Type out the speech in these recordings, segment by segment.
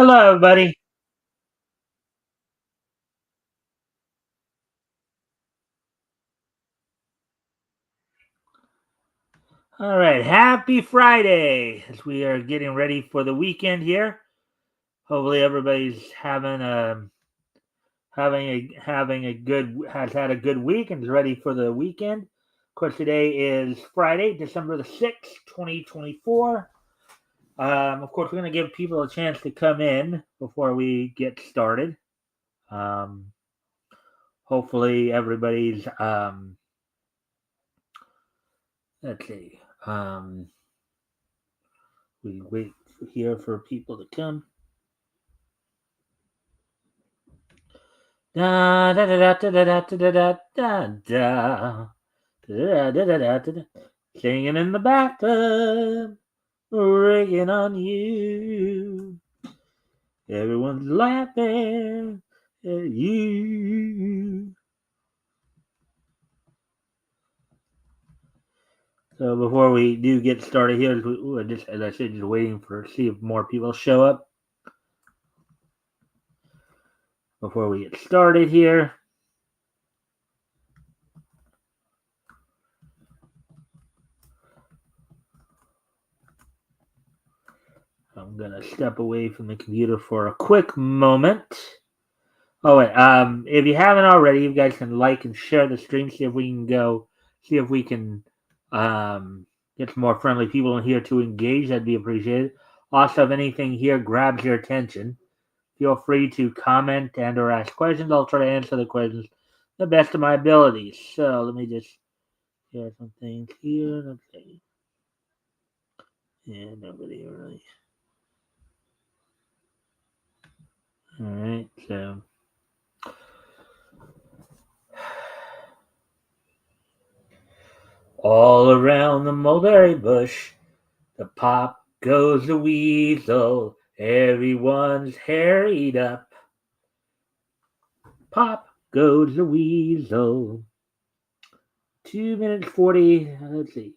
Hello, everybody. All right, happy Friday as we are getting ready for the weekend here. Hopefully, everybody's having a good has had a good week and is ready for the weekend. Of course, today is Friday, December the 6th, 2024. Of course, we're going to give people a chance to come in before we get started. Um, Hopefully, everybody's let's see. We wait here for people to come. Da da da da da da da da da da da da da da da. Singing in the bathtub, rigging on you. Everyone's laughing at you. So before we do get started here, just as I said, just waiting for see if more people show up before we get started here. I'm gonna step away from the computer for a quick moment. Oh wait, if you haven't already, you guys can like and share the stream. See if we can get some more friendly people in here to engage. That'd be appreciated. Also, if anything here grabs your attention, feel free to comment and or ask questions. I'll try to answer the questions the best of my abilities. So let me just share some things here. Let's see. Yeah, nobody really. All right, so. All around the mulberry bush, the pop goes the weasel. Everyone's harried up. Pop goes the weasel. 2 minutes 40. Let's see.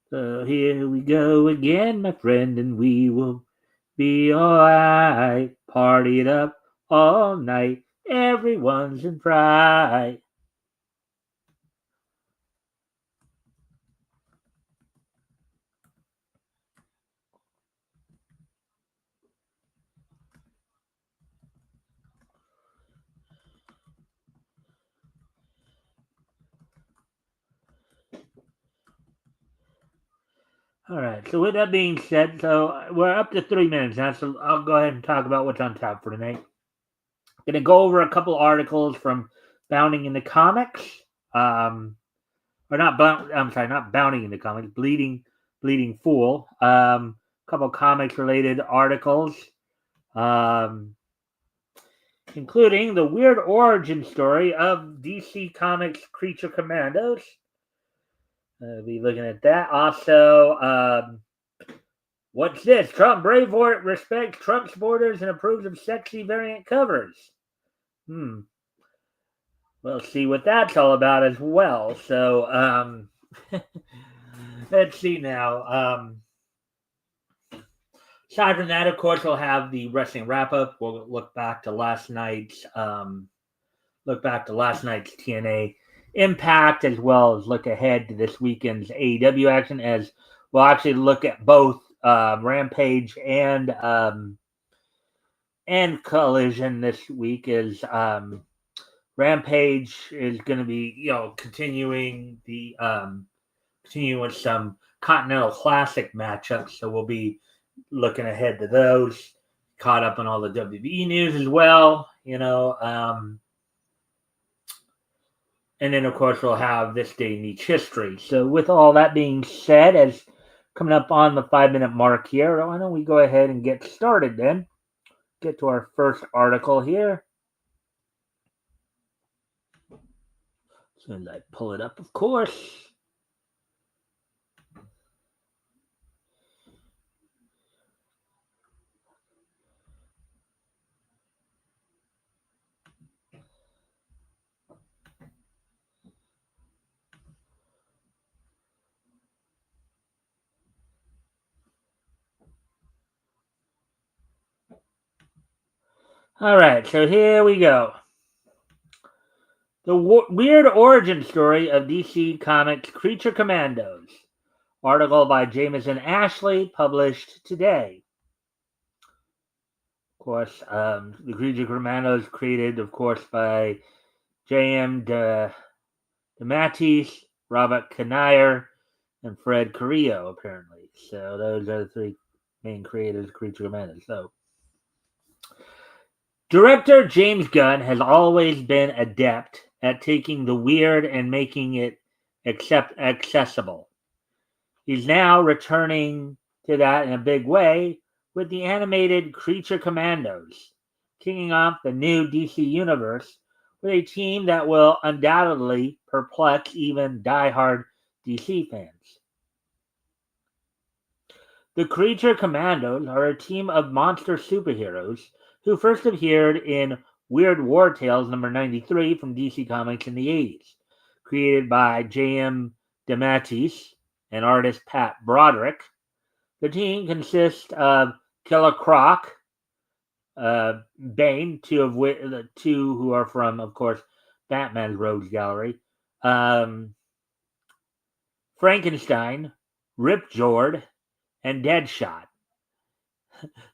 So here we go again, my friend, and we will be alright. Party it up all night. Everyone's in fright. All right. So with that being said, so we're up to 3 minutes now. So I'll go ahead and talk about what's on top for tonight. Gonna go over a couple articles from Bounding in the Comics, or not. I'm sorry, not Bounding in the Comics. Bleeding Fool. Couple comics related articles, um, including the weird origin story of DC Comics Creature Commandos. I'll be looking at that. Also, what's this? Trump Braveheart respects Trump supporters and approves of sexy variant covers. We'll see what that's all about as well. So, let's see now. Aside from that, of course, we'll have the wrestling wrap up. We'll look back to last night's TNA Impact, as well as look ahead to this weekend's AEW action. As we'll actually look at both Rampage and Collision this week. Is Rampage is going to be continuing with some Continental Classic matchups, so we'll be looking ahead to those. Caught up on all the WWE news as well, and then of course we'll have this day in each history. So with all that being said, as coming up on the 5 minute mark here, why don't we go ahead and get started then? Get to our first article here. As soon as I pull it up, of course. All right, so here we go. The weird origin story of DC Comics Creature Commandos. Article by Jameson Ashley, published today. Of course, the Creature Commandos created, of course, by J.M. DeMatteis, Robert Canaire, and Fred Carrillo, apparently. So those are the three main creators of Creature Commandos. So, director James Gunn has always been adept at taking the weird and making it accessible. He's now returning to that in a big way with the animated Creature Commandos, kicking off the new DC universe with a team that will undoubtedly perplex even die-hard DC fans. The Creature Commandos are a team of monster superheroes who first appeared in Weird War Tales number 93 from DC Comics in the 80s, created by J.M. DeMatteis and artist Pat Broderick. The team consists of Killer Croc, Bane, the two who are from, of course, Batman's Rogues Gallery, Frankenstein, Rip Jord, and Deadshot.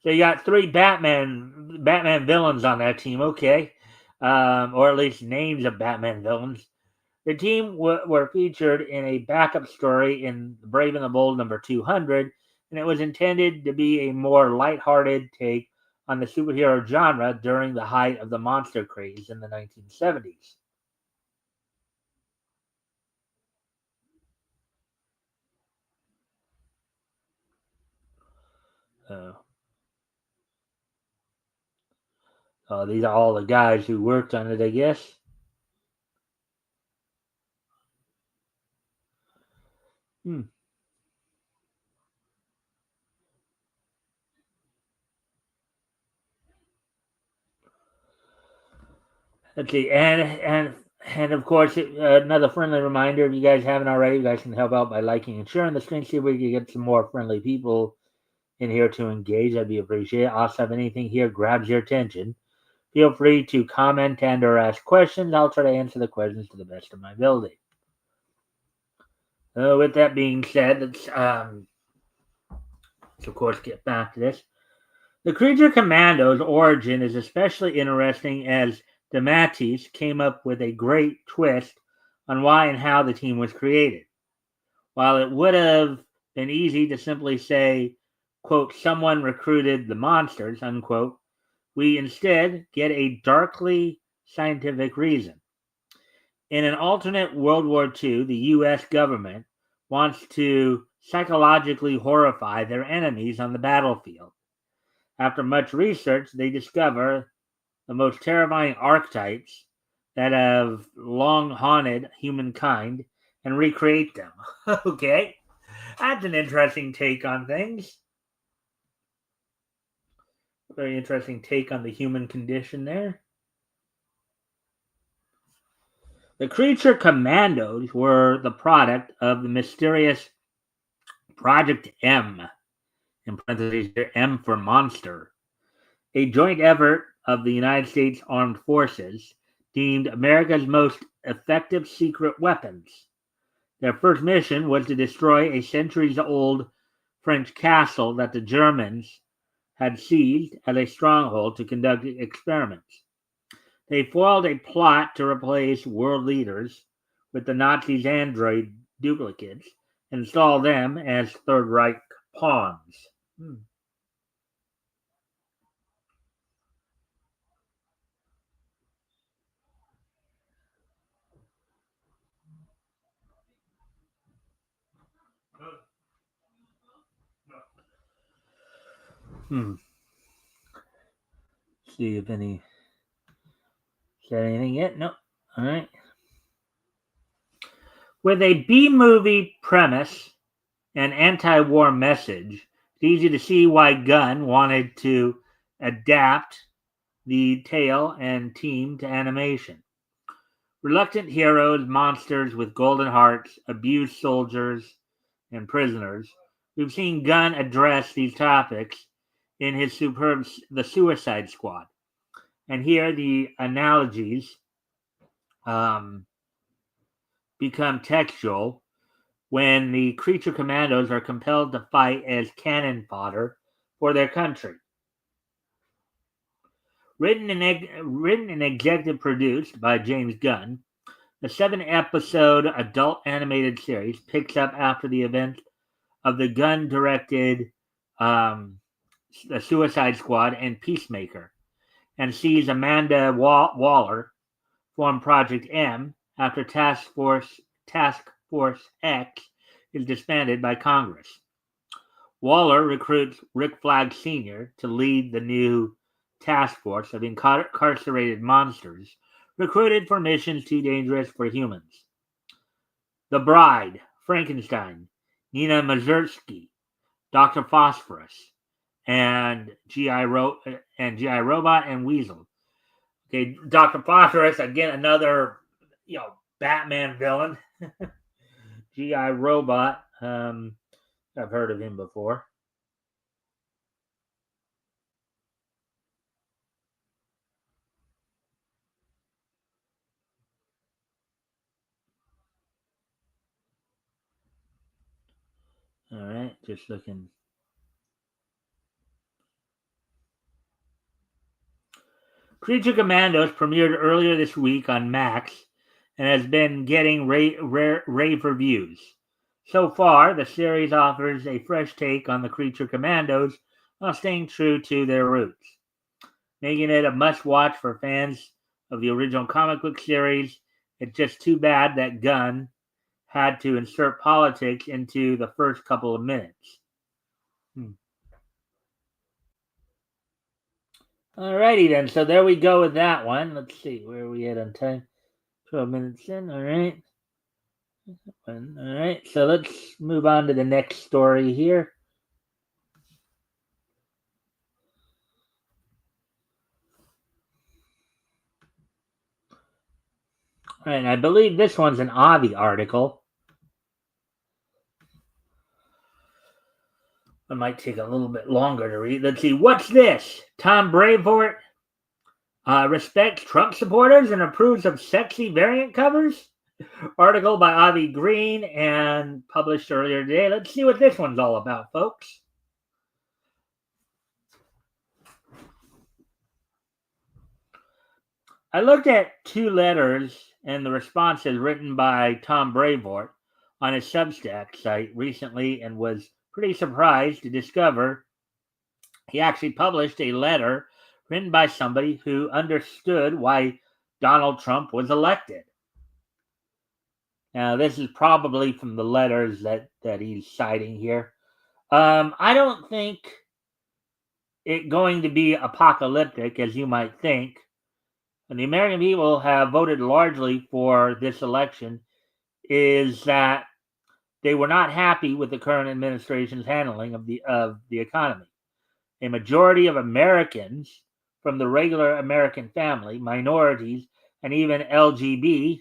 They got three Batman villains on that team. Okay, or at least names of Batman villains. The team were featured in a backup story in Brave and the Bold number 200, and it was intended to be a more lighthearted take on the superhero genre during the height of the monster craze in the 1970s. Uh, these are all the guys who worked on it, I guess. Hmm. Let's see, and of course, another friendly reminder: if you guys haven't already, you guys can help out by liking and sharing the screen. See if we can get some more friendly people in here to engage. That'd be appreciated. Also, if anything here grabs your attention, feel free to comment and or ask questions. I'll try to answer the questions to the best of my ability. With that being said, let's of course get back to this. The Creature Commando's origin is especially interesting as DeMatteis came up with a great twist on why and how the team was created. While it would have been easy to simply say, quote, someone recruited the monsters, unquote, we instead get a darkly scientific reason. In an alternate World War II, the US government wants to psychologically horrify their enemies on the battlefield. After much research, they discover the most terrifying archetypes that have long haunted humankind and recreate them. Okay, that's an interesting take on things. Very interesting take on the human condition there. The Creature Commandos were the product of the mysterious Project M, in parentheses, M for monster, a joint effort of the United States Armed Forces deemed America's most effective secret weapons. Their first mission was to destroy a centuries-old French castle that the Germans had seized as a stronghold to conduct experiments. They foiled a plot to replace world leaders with the Nazis' android duplicates and install them as Third Reich pawns. Hmm. See if any said anything yet. No. All right. With a B movie premise and anti-war message, it's easy to see why Gunn wanted to adapt the tale and team to animation. Reluctant heroes, monsters with golden hearts, abused soldiers, and prisoners. We've seen Gunn address these topics in his superb The Suicide Squad, And here the analogies become textual when the creature commandos are compelled to fight as cannon fodder for their country. Written and executive produced by James Gunn, the 7-episode adult animated series picks up after the events of the Gunn-directed The Suicide Squad and Peacemaker, and sees Amanda Waller form Project M after Task Force X is disbanded by Congress. Waller recruits Rick Flag Sr. to lead the new task force of incarcerated monsters recruited for missions too dangerous for humans. The Bride, Frankenstein, Nina Mazursky, Dr. Phosphorus, and G.I. Robot and Weasel. Okay, Dr. Phosphorus, again, another Batman villain. G.I. Robot, I've heard of him before. All right, just looking. Creature Commandos premiered earlier this week on Max and has been getting rave reviews. So far, the series offers a fresh take on the Creature Commandos while staying true to their roots, making it a must-watch for fans of the original comic book series. It's just too bad that Gunn had to insert politics into the first couple of minutes. Alrighty then, so there we go with that one. Let's see, where are we at on time? 12 minutes in, alright. Alright, so let's move on to the next story here. Alright, I believe this one's an Avi article. It might take a little bit longer to read. Let's see, what's this? Tom Brevoort respects Trump supporters and approves of sexy variant covers? Article by Avi Green and published earlier today. Let's see what this one's all about, folks. I looked at 2 letters and the responses written by Tom Brevoort on his Substack site recently and was pretty surprised to discover he actually published a letter written by somebody who understood why Donald Trump was elected. Now, this is probably from the letters that he's citing here. I don't think it going to be apocalyptic, as you might think. And the American people have voted largely for this election is that they were not happy with the current administration's handling of the economy. A majority of Americans, from the regular American family, minorities, and even LGBT,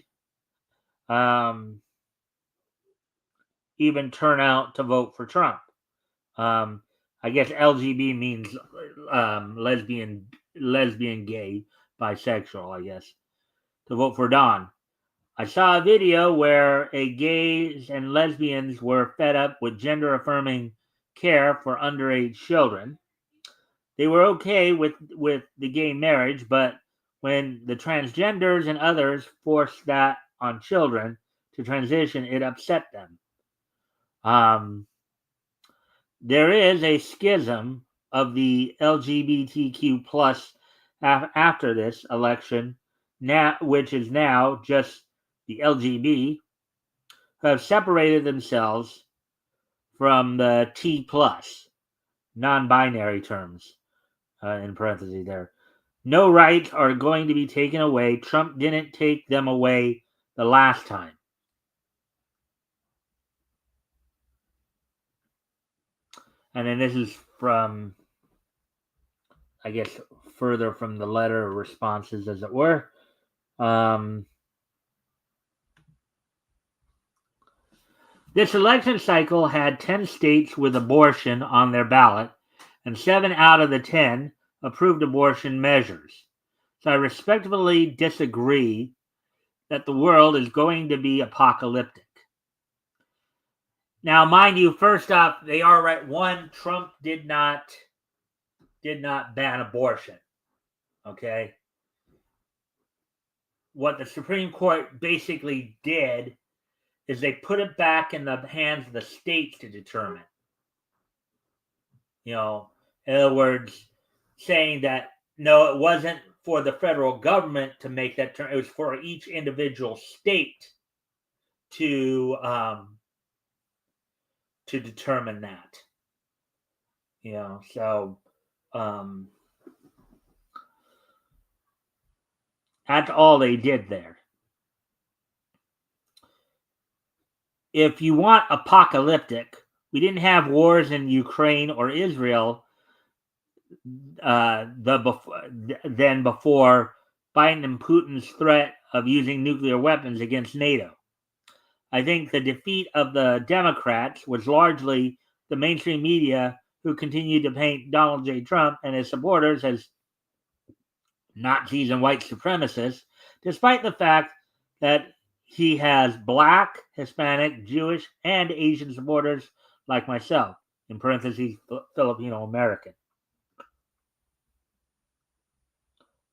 even turn out to vote for Trump. I guess LGBT means lesbian, gay, bisexual, I guess, to vote for Don. I saw a video where gays and lesbians were fed up with gender-affirming care for underage children. They were okay with the gay marriage, but when the transgenders and others forced that on children to transition, it upset them. There is a schism of the LGBTQ plus after this election, now, which is now just the LGB, who have separated themselves from the T plus, non-binary terms, in parentheses there. No rights are going to be taken away. Trump didn't take them away the last time. And then this is from, I guess, further from the letter responses, as it were. This election cycle had 10 states with abortion on their ballot, and 7 out of the 10 approved abortion measures. So I respectfully disagree that the world is going to be apocalyptic. Now, mind you, first off, they are right. One, Trump did not ban abortion. Okay. What the Supreme Court basically did is they put it back in the hands of the states to determine. In other words, saying that no, it wasn't for the federal government to make that turn. It was for each individual state to determine that. So that's all they did there. If you want apocalyptic, we didn't have wars in Ukraine or Israel than before Biden and Putin's threat of using nuclear weapons against NATO. I think the defeat of the Democrats was largely the mainstream media who continued to paint Donald J. Trump and his supporters as Nazis and white supremacists, despite the fact that he has Black, Hispanic, Jewish, and Asian supporters like myself, in parentheses, Filipino American.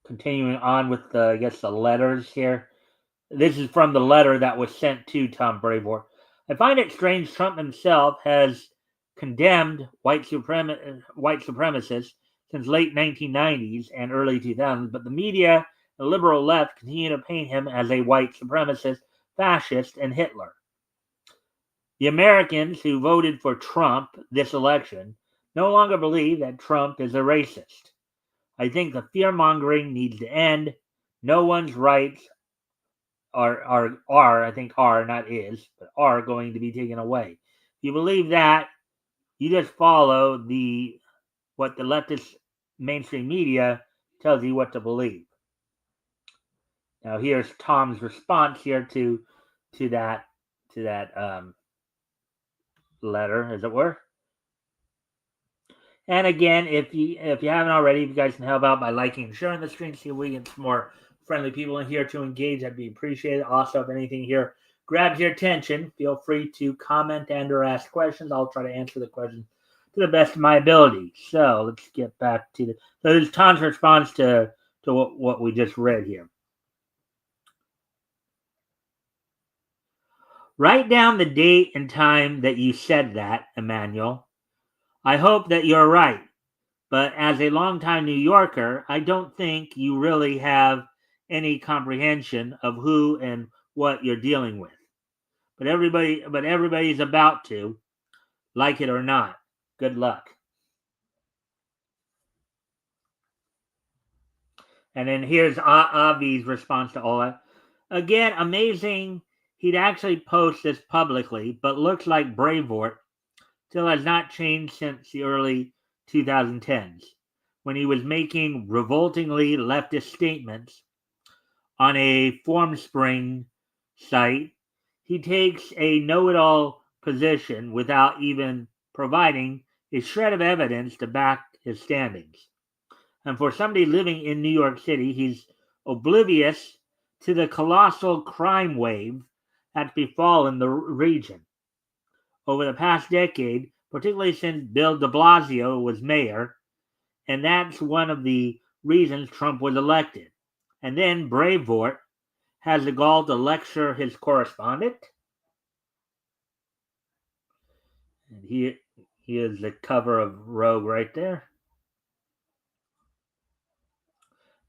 Continuing on with the letters here. This is from the letter that was sent to Tom Brevoort. I find it strange Trump himself has condemned white supremacists since late 1990s and early 2000s, but the media and the liberal left continue to paint him as a white supremacist, fascist, and Hitler. The Americans who voted for Trump this election no longer believe that Trump is a racist. I think the fear-mongering needs to end. No one's rights are I think are, not is, but are going to be taken away. If you believe that, you just follow what the leftist mainstream media tells you what to believe. Now here's Tom's response here to that letter, as it were. And again, if you haven't already, if you guys can help out by liking and sharing the stream, see if we get some more friendly people in here to engage, that'd be appreciated. Also, if anything here grabs your attention, feel free to comment and or ask questions. I'll try to answer the question to the best of my ability. So let's get back to so there's Tom's response to what we just read here. Write down the date and time that you said that, Emmanuel. I hope that you're right. But as a longtime New Yorker, I don't think you really have any comprehension of who and what you're dealing with. But everybody's about to, like it or not. Good luck. And then here's Avi's response to all that. Again, amazing. He'd actually post this publicly, but looks like Brevoort still has not changed since the early 2010s, when he was making revoltingly leftist statements on a Formspring site. He takes a know-it-all position without even providing a shred of evidence to back his standings. And for somebody living in New York City, he's oblivious to the colossal crime wave that's befallen the region. Over the past decade, particularly since Bill de Blasio was mayor, and that's one of the reasons Trump was elected. And then Brevoort has the gall to lecture his correspondent. And he is the cover of Rogue right there.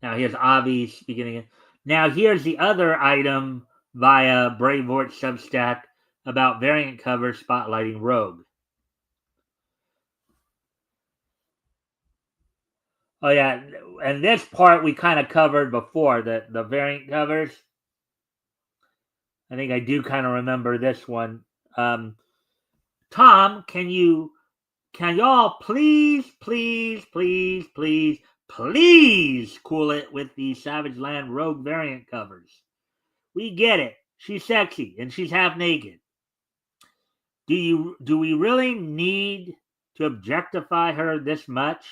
Now here's Avi speaking again. Now here's the other item via Brevoort Substack about variant covers spotlighting Rogue. Oh yeah, and this part we kind of covered before, the variant covers. I think I do kind of remember this one. Tom, can y'all please cool it with the Savage Land Rogue variant covers? We get it. She's sexy and she's half naked. Do we really need to objectify her this much?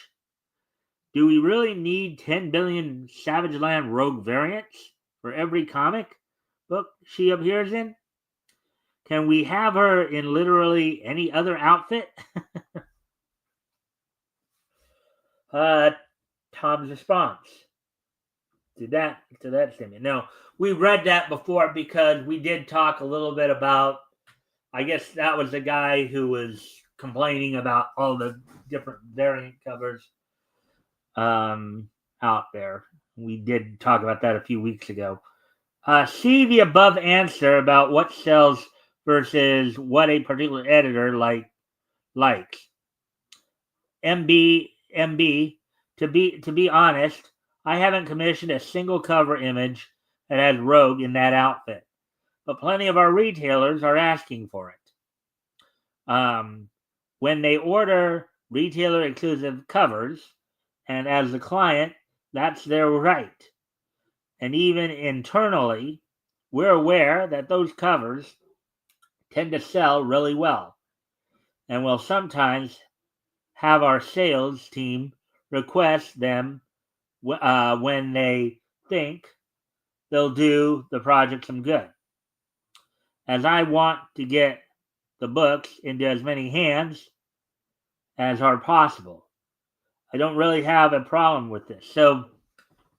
Do we really need 10 billion Savage Land Rogue variants for every comic book she appears in? Can we have her in literally any other outfit? uh, Tom's response to that statement. No, we read that before because we did talk a little bit about. I guess that was the guy who was complaining about all the different variant covers out there. We did talk about that a few weeks ago. See the above answer about what sells versus what a particular editor likes. MB. To be honest, I haven't commissioned a single cover image that has Rogue in that outfit, but plenty of our retailers are asking for it. When they order retailer exclusive covers, and as the client, that's their right. And even internally, we're aware that those covers tend to sell really well, and will sometimes have our sales team request them when they think they'll do the project some good. As I want to get the books into as many hands as are possible, I don't really have a problem with this. So,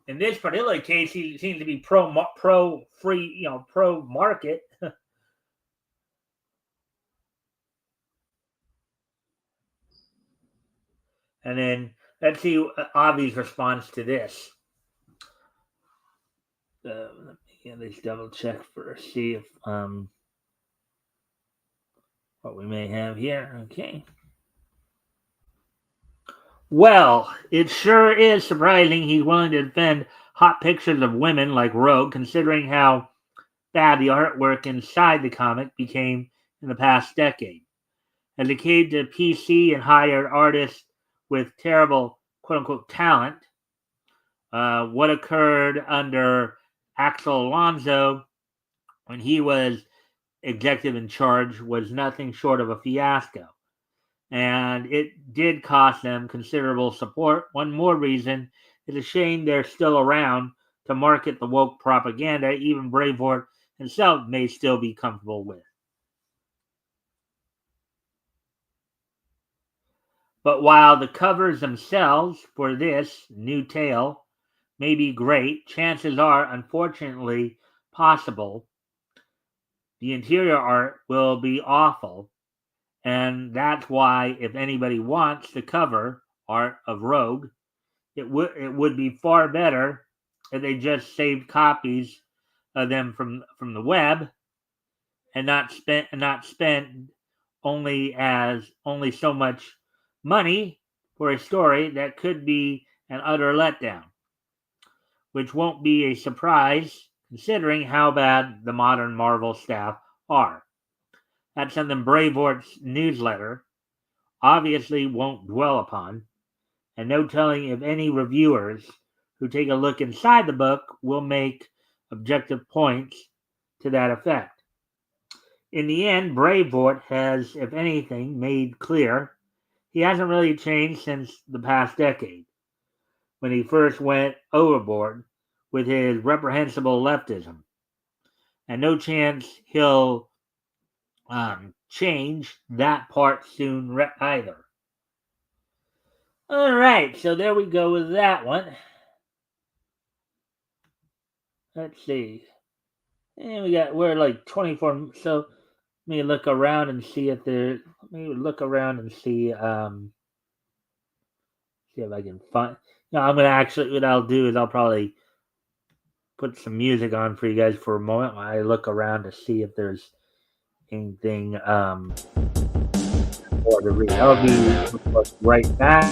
in this particular case, he seems to be pro free, pro market. And then let's see Avi's response to this. Let me at least double check first, see if what we may have here. Okay. Well, it sure is surprising he's willing to defend hot pictures of women like Rogue, considering how bad the artwork inside the comic became in the past decade. As it came to PC and hired artists with terrible quote-unquote talent, what occurred under Axel Alonso when he was executive in charge was nothing short of a fiasco. And it did cost them considerable support. One more reason, it's a shame they're still around to market the woke propaganda even Braveheart himself may still be comfortable with. But while the covers themselves for this new tale may be great, chances are, unfortunately, possible the interior art will be awful. And that's why, if anybody wants the cover art of Rogue, it would be far better if they just saved copies of them from the web and not spend only so much money for a story that could be an utter letdown, which won't be a surprise considering how bad the modern Marvel staff are. That's something Braveheart's newsletter obviously won't dwell upon, and no telling if any reviewers who take a look inside the book will make objective points to that effect. In the end, Braveheart has, if anything, made clear he hasn't really changed since the past decade, when he first went overboard with his reprehensible leftism, and no chance he'll change that part soon either. All right, so there we go with that one. Let's see. And we're like 24. So let me look around and see if there. Let me look around and see. See if I can find. No, I'm gonna actually. What I'll do is I'll probably put some music on for you guys for a moment while I look around to see if there's anything more to read. I'll be right back.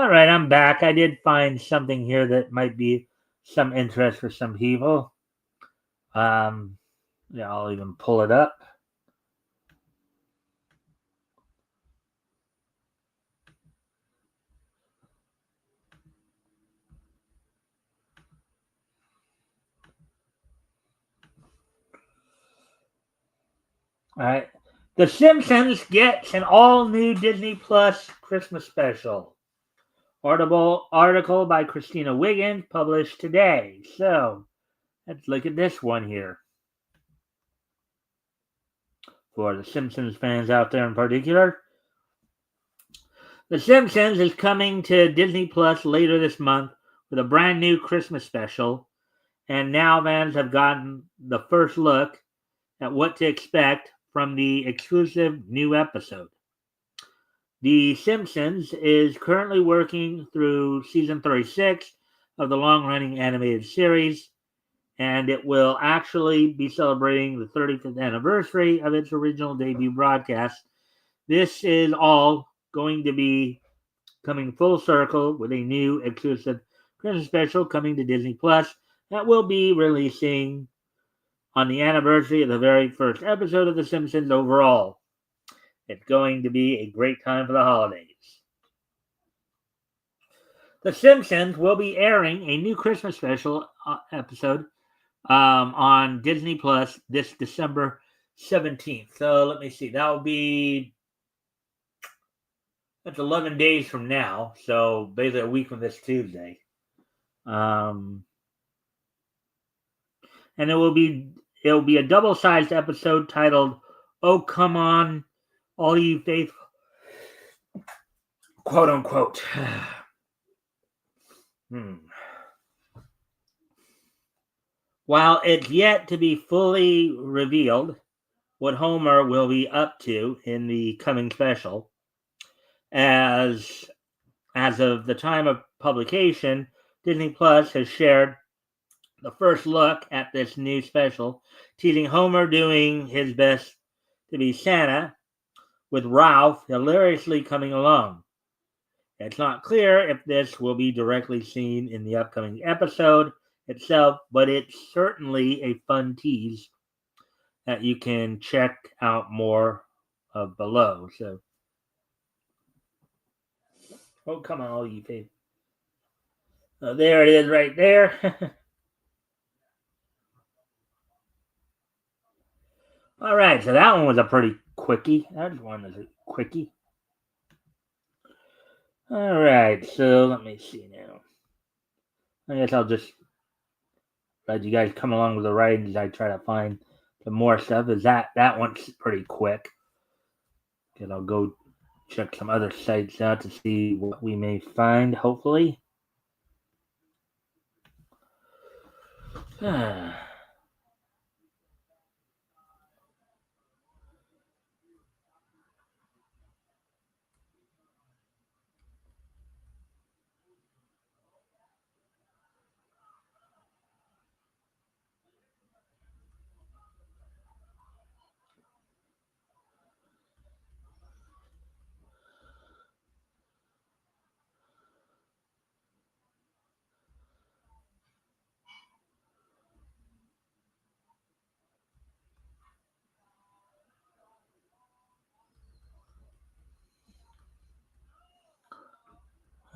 All right, I'm back. I did find something here that might be some interest for some people. Um, yeah, I'll even pull it up. All right. The Simpsons gets an all-new Disney Plus Christmas special. Article by Christina Wiggins published today. So let's look at this one here. For the Simpsons fans out there in particular, The Simpsons is coming to Disney Plus later this month with a brand new Christmas special, and now fans have gotten the first look at what to expect from the exclusive new episode. The Simpsons is currently working through season 36 of the long-running animated series, and it will actually be celebrating the 35th anniversary of its original debut broadcast. This is all going to be coming full circle with a new exclusive Christmas special coming to Disney Plus that will be releasing on the anniversary of the very first episode of The Simpsons overall. It's going to be a great time for the holidays. The Simpsons will be airing a new Christmas special episode on Disney Plus this December 17th. So let me see. That's 11 days from now. So basically a week from this Tuesday. And it'll be a double-sized episode titled "Oh Come On, All You Faithful," quote unquote. While it's yet to be fully revealed what Homer will be up to in the coming special, as of the time of publication, Disney Plus has shared the first look at this new special, teasing Homer doing his best to be Santa, with Ralph hilariously coming along. It's not clear if this will be directly seen in the upcoming episode itself, but it's certainly a fun tease that you can check out more of below. So, oh, come on, all you faith. There it is right there. All right, so that one was a pretty quickie. That one was a quickie. All right, so let me see now. I guess I'll just let you guys come along with the ride as I try to find some more stuff. Is that one's pretty quick? And I'll go check some other sites out to see what we may find. Hopefully.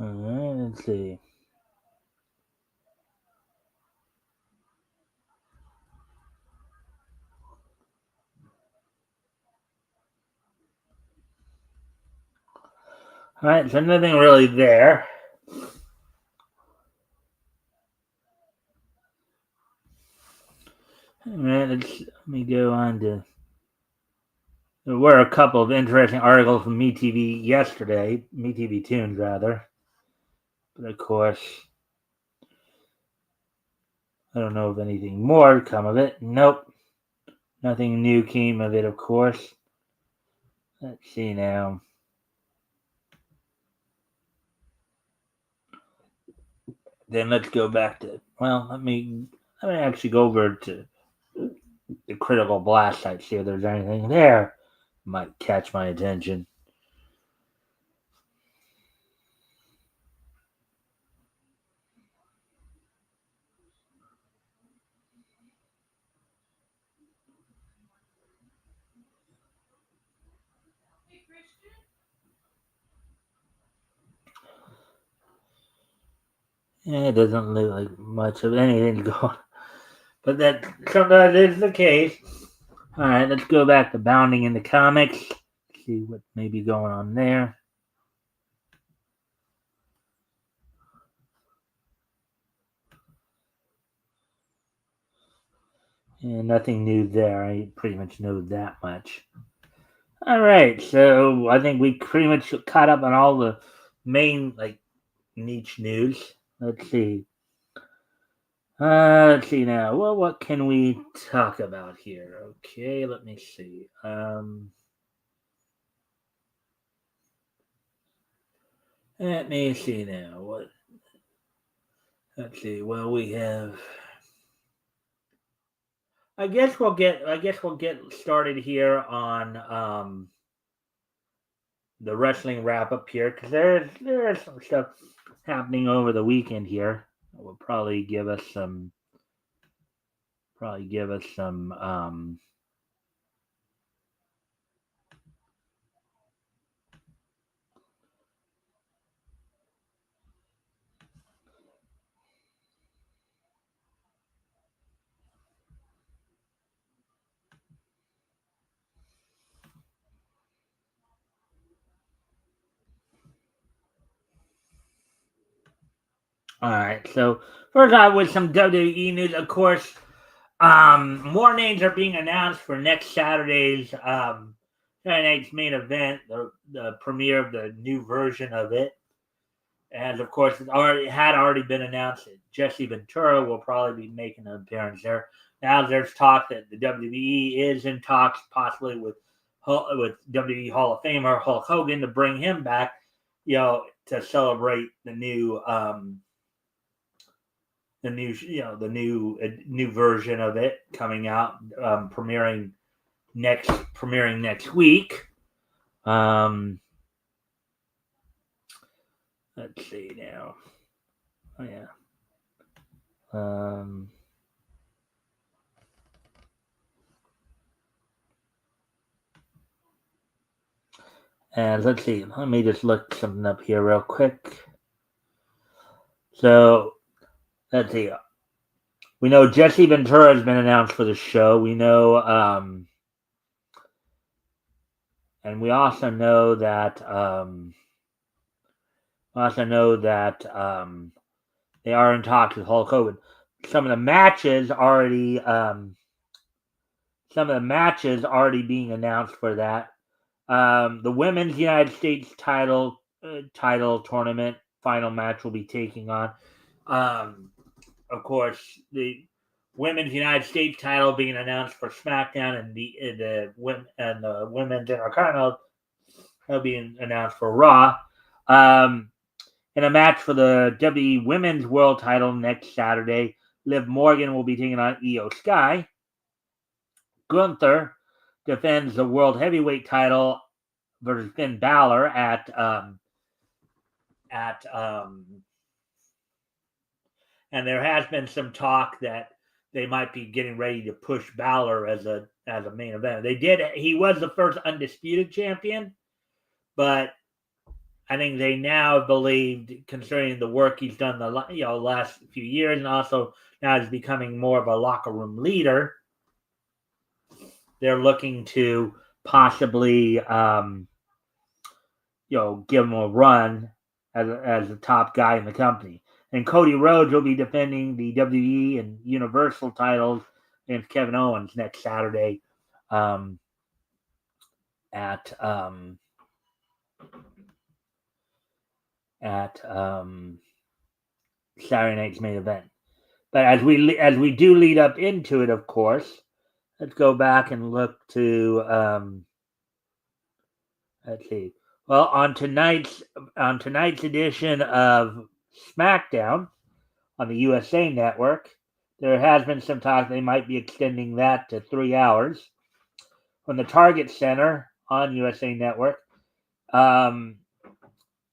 All right, let's see. All right, so nothing really there. All right, let me go on to. There were a couple of interesting articles from MeTV yesterday, MeTV Tunes rather. But of course, I don't know if anything more come of it. Nope. Nothing new came of it, of course. Let's see now. Then let's go back to, well, let me actually go over to the Critical Blast site, see if there's anything there might catch my attention. Yeah, it doesn't look like much of anything going, but that sometimes is the case. All right, let's go back to Bounding in the Comics. See what may be going on there. Yeah, nothing new there. I pretty much know that much. All right, so I think we pretty much caught up on all the main niche news. Let's see. Let's see now. Well, what can we talk about here? Okay, let me see. Let me see now. What? Let's see. Well, we have. I guess we'll get. I guess we'll get started here on the wrestling wrap up here because there is some stuff happening over the weekend here. That will probably give us some. Probably give us some. All right. So first off, with some WWE news, of course. More names are being announced for next Saturday's Saturday night's main event, the premiere of the new version of it. And of course, it already been announced that Jesse Ventura will probably be making an appearance there. Now there's talk that the WWE is in talks possibly with WWE Hall of Famer Hulk Hogan to bring him back, to celebrate the new new version of it coming out, premiering next week. Let's see now. Oh yeah. And let's see. Let me just look something up here real quick. So let's see. We know Jesse Ventura has been announced for the show. We know, and we also know that they are in talks with Hulk Hogan. Some of the matches already being announced for that. The women's United States title tournament final match will be taking on. Of course, the women's United States title being announced for SmackDown, and the women's Intercontinental being announced for Raw. In a match for the WWE Women's World Title next Saturday, Liv Morgan will be taking on Io Sky. Gunther defends the World Heavyweight Title versus Finn Balor and there has been some talk that they might be getting ready to push Balor as a main event. He was the first undisputed champion, but I think they now believed, considering the work he's done the last few years, and also now he's becoming more of a locker room leader. They're looking to possibly, give him a run as a top guy in the company. And Cody Rhodes will be defending the WWE and Universal titles against Kevin Owens next Saturday at Saturday night's main event. But as we do lead up into it, of course, let's go back and look to let's see. Well, on tonight's edition of SmackDown on the USA Network, there has been some talk they might be extending that to 3 hours. From the Target Center on USA Network, in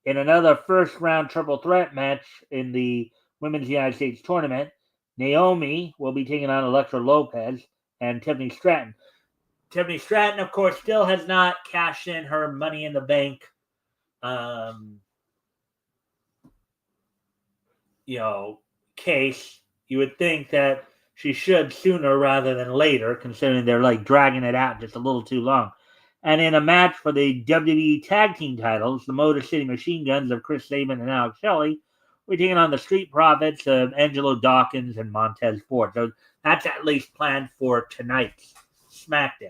another first round triple threat match in the Women's United States Tournament, Naomi will be taking on Elektra Lopez and Tiffany Stratton. Tiffany Stratton, of course, still has not cashed in her Money in the Bank, case. You would think that she should sooner rather than later, considering they're like dragging it out just a little too long. And in a match for the WWE Tag Team titles, the Motor City Machine Guns of Chris Sabin and Alex Shelley were taking on the Street Profits of Angelo Dawkins and Montez Ford. So that's at least planned for tonight's SmackDown.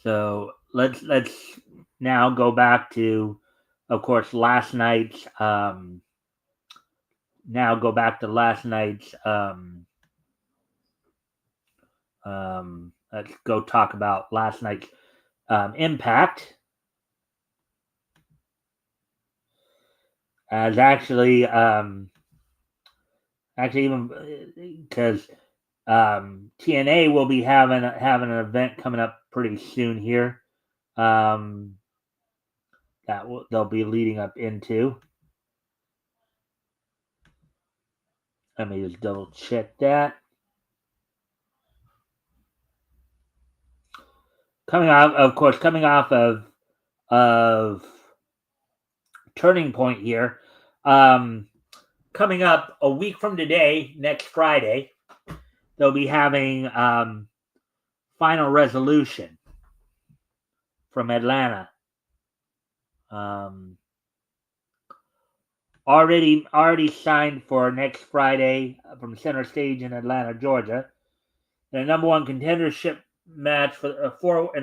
So let's now go back to, of course, last night's. Let's go talk about last night's Impact. As actually even because TNA will be having an event coming up pretty soon here. That they'll be leading up into. Let me just double check that. Coming off of Turning Point here. Coming up a week from today, next Friday, they'll be having Final Resolution from Atlanta. Already signed for next Friday from Center Stage in Atlanta, Georgia. And a number one contendership match for a four-way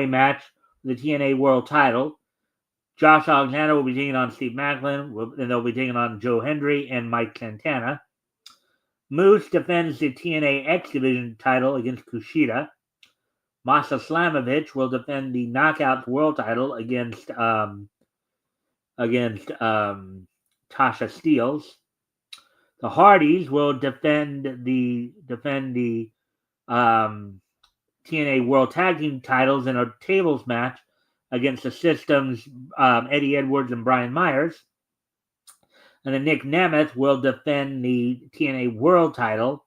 match for the TNA World Title. Josh Alexander will be taking on Steve Maclin, and they'll be taking on Joe Hendry and Mike Santana. Moose defends the TNA X Division title against Kushida. Masa Slamovich will defend the Knockouts World title against Tasha Steelz. The Hardys will defend the TNA World Tag Team titles in a tables match against the System's Eddie Edwards and Brian Myers. And then Nick Nemeth will defend the TNA World title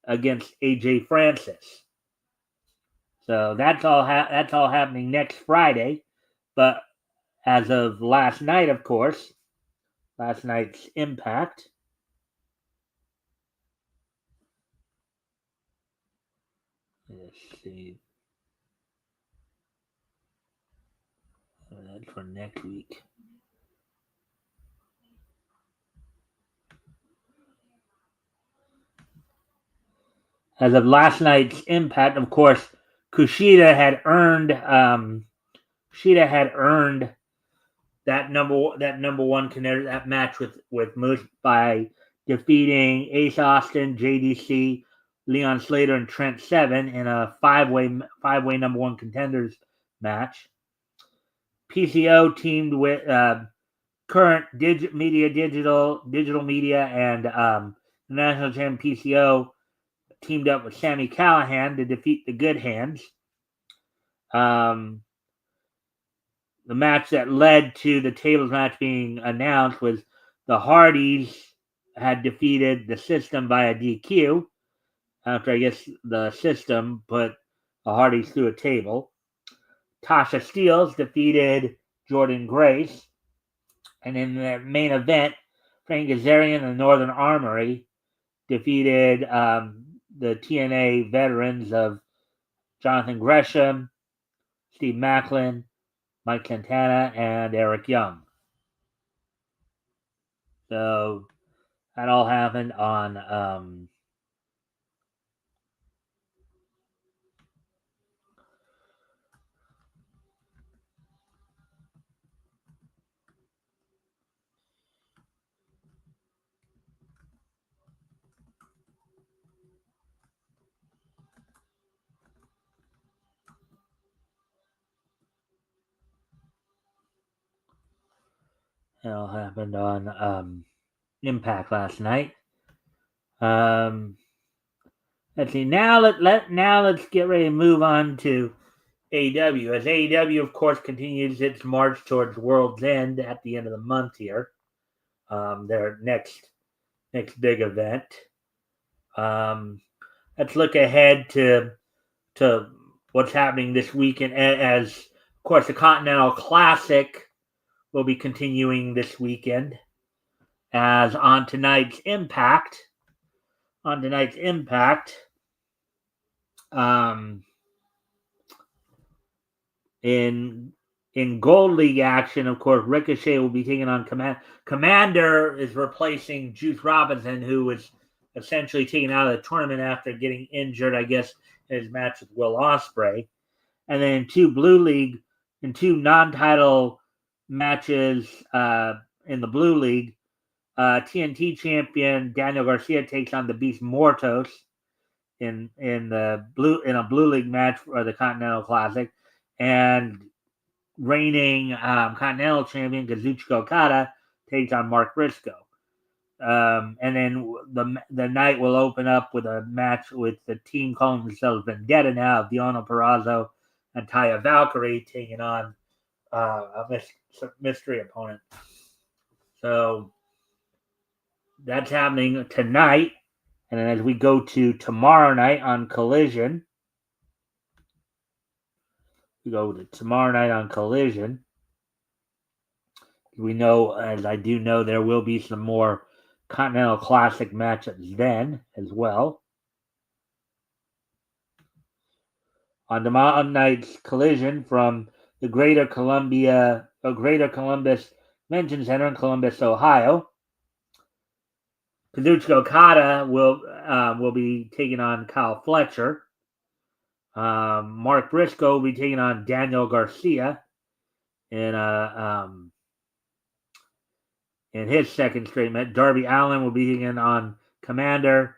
against AJ Francis. So that's all happening next Friday. But as of last night, of course, last night's Impact. Let's see. That's for next week. As of last night's Impact, of course, Kushida had earned that number one contender, that match with Moose by defeating Ace Austin, JDC, Leon Slater, and Trent Seven in a five-way number one contenders match. PCO teamed with current digital media and the national champion PCO teamed up with Sami Callihan to defeat the Good Hands. The match that led to the tables match being announced was the Hardys had defeated the System via DQ after, I guess, the System put the Hardys through a table. Tasha Steelz defeated Jordan Grace. And in the main event, Frank Kazarian and the Northern Armory defeated the TNA veterans of Jonathan Gresham, Steve Maclin, Mike Santana, and Eric Young. So that all happened on Impact last night. Let's see. Now let's get ready to move on to AEW. As AEW, of course, continues its march towards World's End at the end of the month here. Their next next big event. Let's look ahead to what's happening this weekend. As of course, the Continental Classic will be continuing this weekend. As on tonight's Impact, um, in Gold League action, of course, Ricochet will be taking on Commander is replacing Juice Robinson, who was essentially taken out of the tournament after getting injured, I guess, in his match with Will Ospreay. And then in two non-title matches in the Blue League, TNT champion Daniel Garcia takes on the Beast Mortos in a Blue League match for the Continental Classic, and reigning Continental champion Kazuchika Okada takes on Mark Briscoe. And then the night will open up with a match with the team calling themselves Vendetta now, Deonna Purrazzo and Taya Valkyrie taking on a mystery opponent. So that's happening tonight. And then as we go to tomorrow night on Collision, we know, as I do know, there will be some more Continental Classic matchups then as well. On tomorrow night's Collision from the Greater Columbus Convention Center in Columbus, Ohio, Kazuchika Okada will be taking on Kyle Fletcher. Mark Briscoe will be taking on Daniel Garcia in his second straight match. Darby Allin will be taking on Commander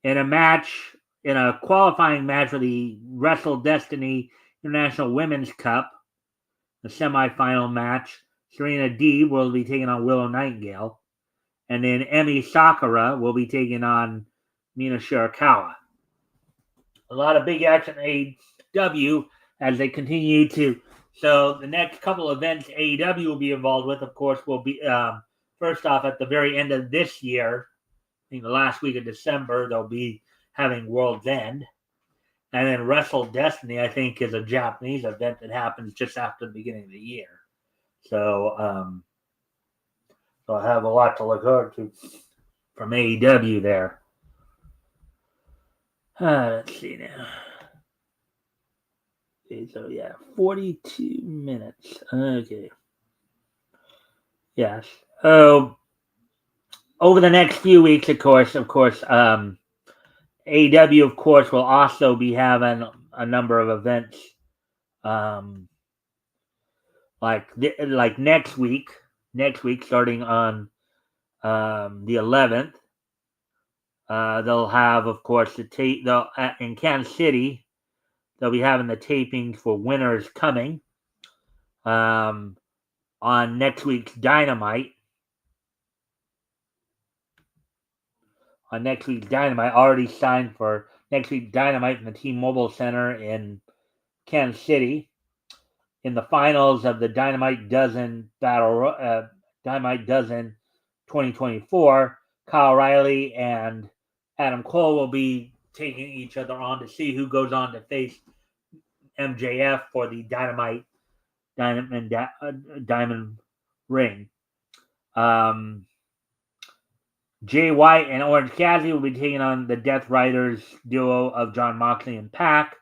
in a qualifying match for the Wrestle Destiny International Women's Cup, the semifinal match. Serena Deeb will be taking on Willow Nightingale. And then Emi Sakura will be taking on Mina Shirakawa. A lot of big action in AEW as they continue to. So the next couple events AEW will be involved with, of course, will be first off at the very end of this year, I think the last week of December, they'll be having World's End. And then Wrestle Destiny, I think, is a Japanese event that happens just after the beginning of the year. So, so I have a lot to look forward to from AEW there. Let's see now. Okay, so yeah, 42 minutes. Okay. Yes. Oh, over the next few weeks, of course, AEW, of course, will also be having a number of events. Like next week, starting on the 11th, they'll have, of course, in Kansas City, they'll be having the tapings for Winners Coming on next week's Dynamite. Already signed for next week's Dynamite in the T-Mobile Center in Kansas City. In the finals of the Dynamite Dozen 2024, Kyle O'Reilly and Adam Cole will be taking each other on to see who goes on to face MJF for the Diamond ring. Jay White and Orange Cassidy will be taking on the Death Riders duo of Jon Moxley and Pac.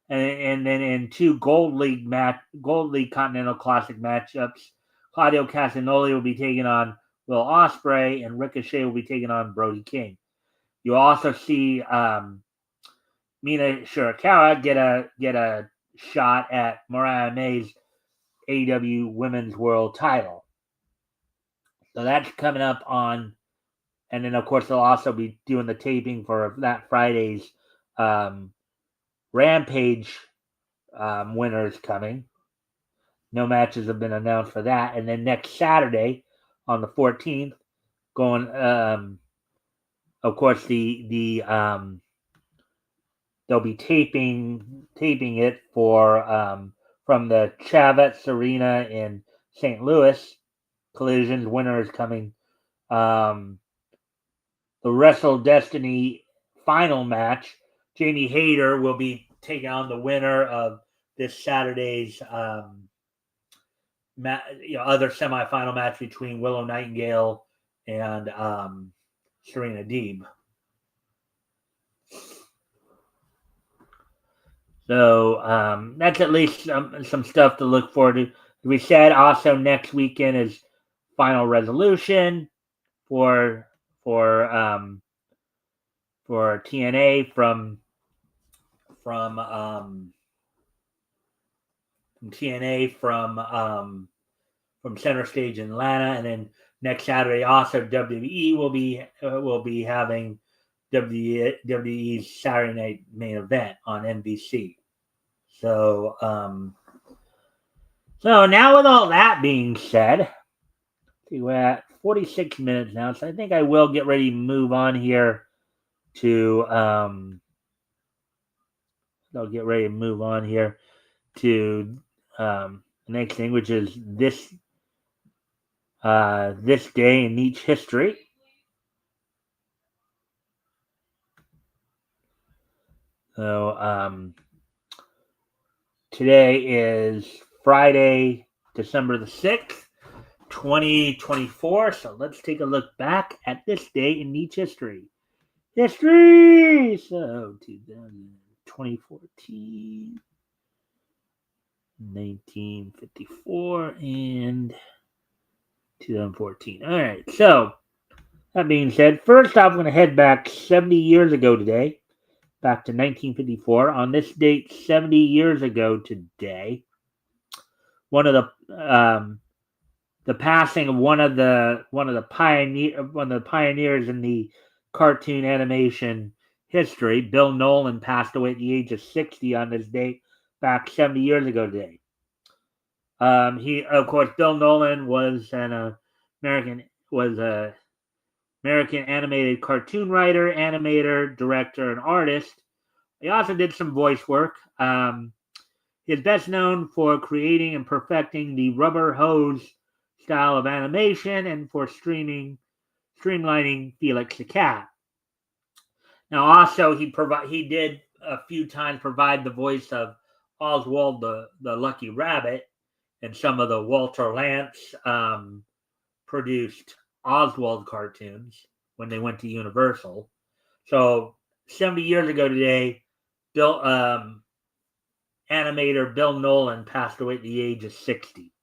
And then in two Gold League Continental Classic matchups, Claudio Castagnoli will be taking on Will Ospreay, and Ricochet will be taking on Brody King. You'll also see Mina Shirakawa get a shot at Mariah May's AEW Women's World Title. So that's coming up on, and then of course they'll also be doing the taping for that Friday's Rampage Winners Coming. No matches have been announced for that. And then next Saturday on the 14th, going of course they'll be taping it for from the Chavez Arena in St. Louis. Collision's Winners Coming the Wrestle Destiny final match, Jamie Hayter will be taking on the winner of this Saturday's other semifinal match between Willow Nightingale and Serena Deeb. So that's at least some stuff to look forward to. We said also next weekend is Final Resolution for TNA from TNA from Center Stage in Atlanta, and then next Saturday also WWE will be having WWE's Saturday Night Main Event on NBC. So now with all that being said, we're at 46 minutes now, so I think I will get ready to move on here to I'll get ready to move on here to the next thing, which is this day in each history. So today is Friday, December the 6th, 2024. So let's take a look back at this day in each history. History! So 2014, 1954, and 2014. All right, so that being said, first off, I'm going to head back 70 years ago today, back to 1954. On this date, 70 years ago today, one of the passing of one of the pioneers in the cartoon animation history, Bill Nolan, passed away at the age of 60 on this date, back 70 years ago today. Bill Nolan was an American animated cartoon writer, animator, director, and artist. He also did some voice work. He is best known for creating and perfecting the rubber hose style of animation and for streamlining Felix the Cat. Now, also he did a few times provide the voice of Oswald the Lucky Rabbit in some of the Walter Lantz produced Oswald cartoons when they went to Universal. So 70 years ago today, animator Bill Nolan passed away at the age of 60.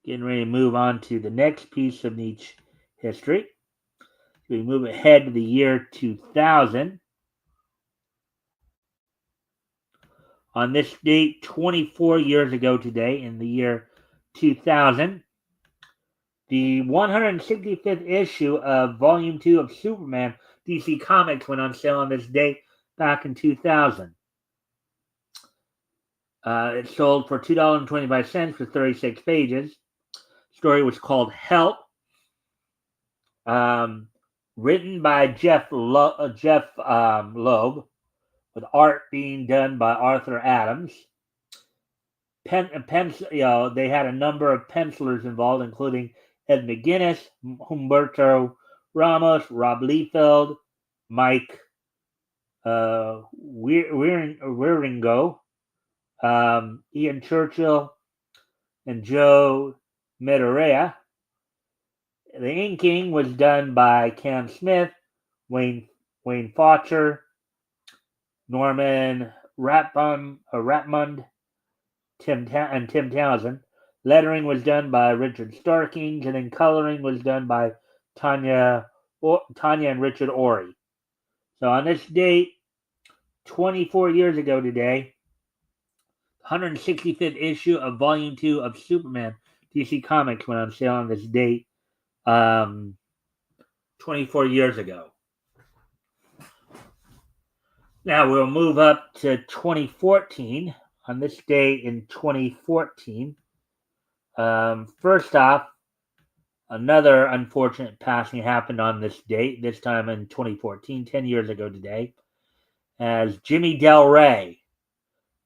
Getting ready to move on to the next piece of each history. We move ahead to the year 2000. On this date, 24 years ago today, in the year 2000, the 165th issue of Volume 2 of Superman DC Comics went on sale on this date back in 2000. It sold for $2.25 for 36 pages. The story was called Help. Written by Jeff Loeb, with art being done by Arthur Adams. They had a number of pencilers involved, including Ed McGuinness, Humberto Ramos, Rob Liefeld, Mike Wieringo, Ian Churchill, and Joe Medarea. The inking was done by Cam Smith, Wayne Faucher, Norman Ratmund, Tim Townsend. Lettering was done by Richard Starkings, and then coloring was done by Tanya and Richard Orey. So on this date, 24 years ago today, 165th issue of Volume 2 of Superman DC Comics went on sale on this date 24 years ago. Now we'll move up to 2014. On this day in 2014, first off, another unfortunate passing happened on this date, this time in 2014, 10 years ago today, as Jimmy Del Rey,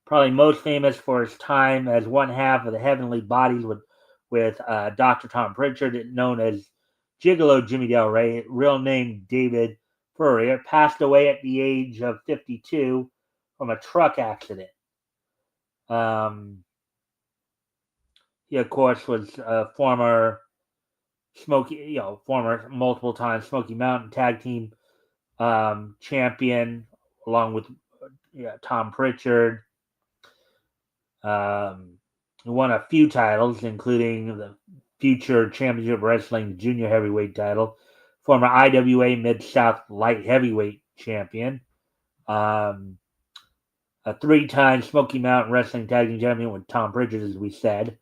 probably most famous for his time as one half of the Heavenly Bodies with with Dr. Tom Pritchard, known as Gigolo Jimmy Del Rey, real name David Furrier, passed away at the age of 52 from a truck accident. He, of course, was a former former multiple-time Smoky Mountain Tag Team champion, along with Tom Pritchard. He won a few titles, including the Future Championship Wrestling Junior Heavyweight title, former IWA Mid-South Light Heavyweight champion, a 3-time Smoky Mountain Wrestling Tag Team champion with Tom Pritchard, as we said,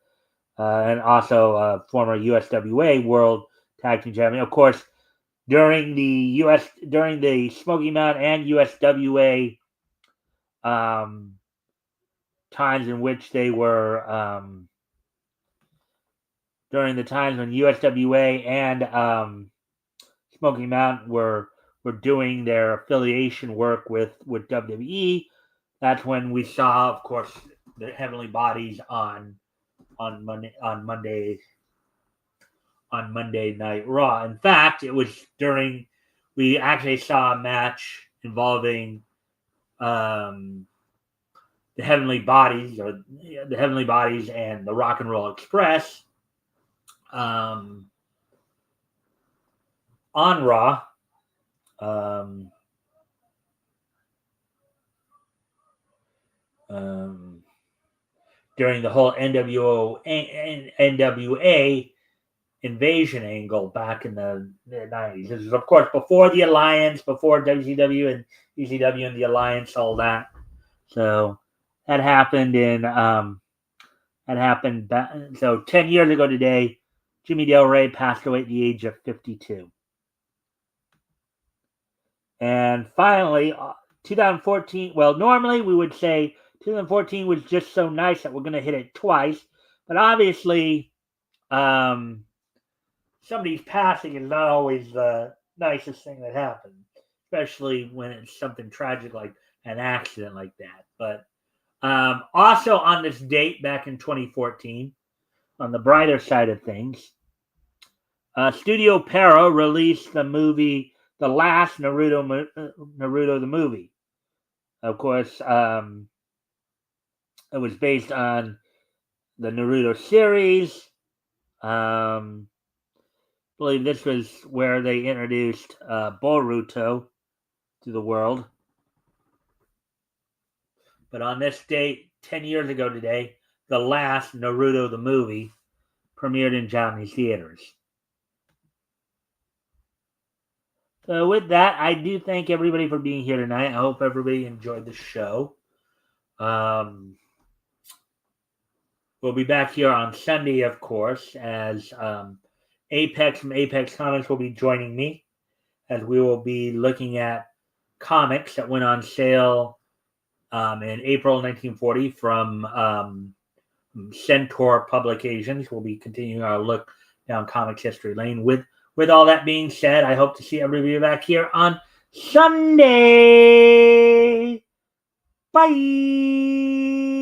and also a former USWA World Tag Team champion. Of course, during the Smoky Mountain and USWA times in which they were during the times when USWA and Smoky Mountain were doing their affiliation work with WWE. That's when we saw, of course, the Heavenly Bodies on Monday Night Raw. In fact, it was we actually saw a match involving the Heavenly Bodies and the Rock and Roll Express on Raw. During the whole NWA invasion angle back in the 90s. This is, of course, before the Alliance, before WCW and ECW and the Alliance, all that. So that happened so 10 years ago today, Jimmy Del Rey passed away at the age of 52. And finally, 2014, well, normally we would say 2014 was just so nice that we're going to hit it twice. But obviously, somebody's passing is not always the nicest thing that happens, especially when it's something tragic like an accident like that. But also on this date back in 2014, on the brighter side of things, Studio Pero released the movie The Last Naruto the movie. Of course, it was based on the Naruto series. I believe this was where they introduced Boruto to the world. But on this date, 10 years ago today, The Last Naruto the movie premiered in Japanese theaters. So with that, I do thank everybody for being here tonight. I hope everybody enjoyed the show. We'll be back here on Sunday, of course, as Apex from Apex Comics will be joining me, as we will be looking at comics that went on sale in April 1940 from Centaur Publications. We'll be continuing our look down Comics History Lane. With all that being said, I hope to see everybody back here on Sunday. Bye.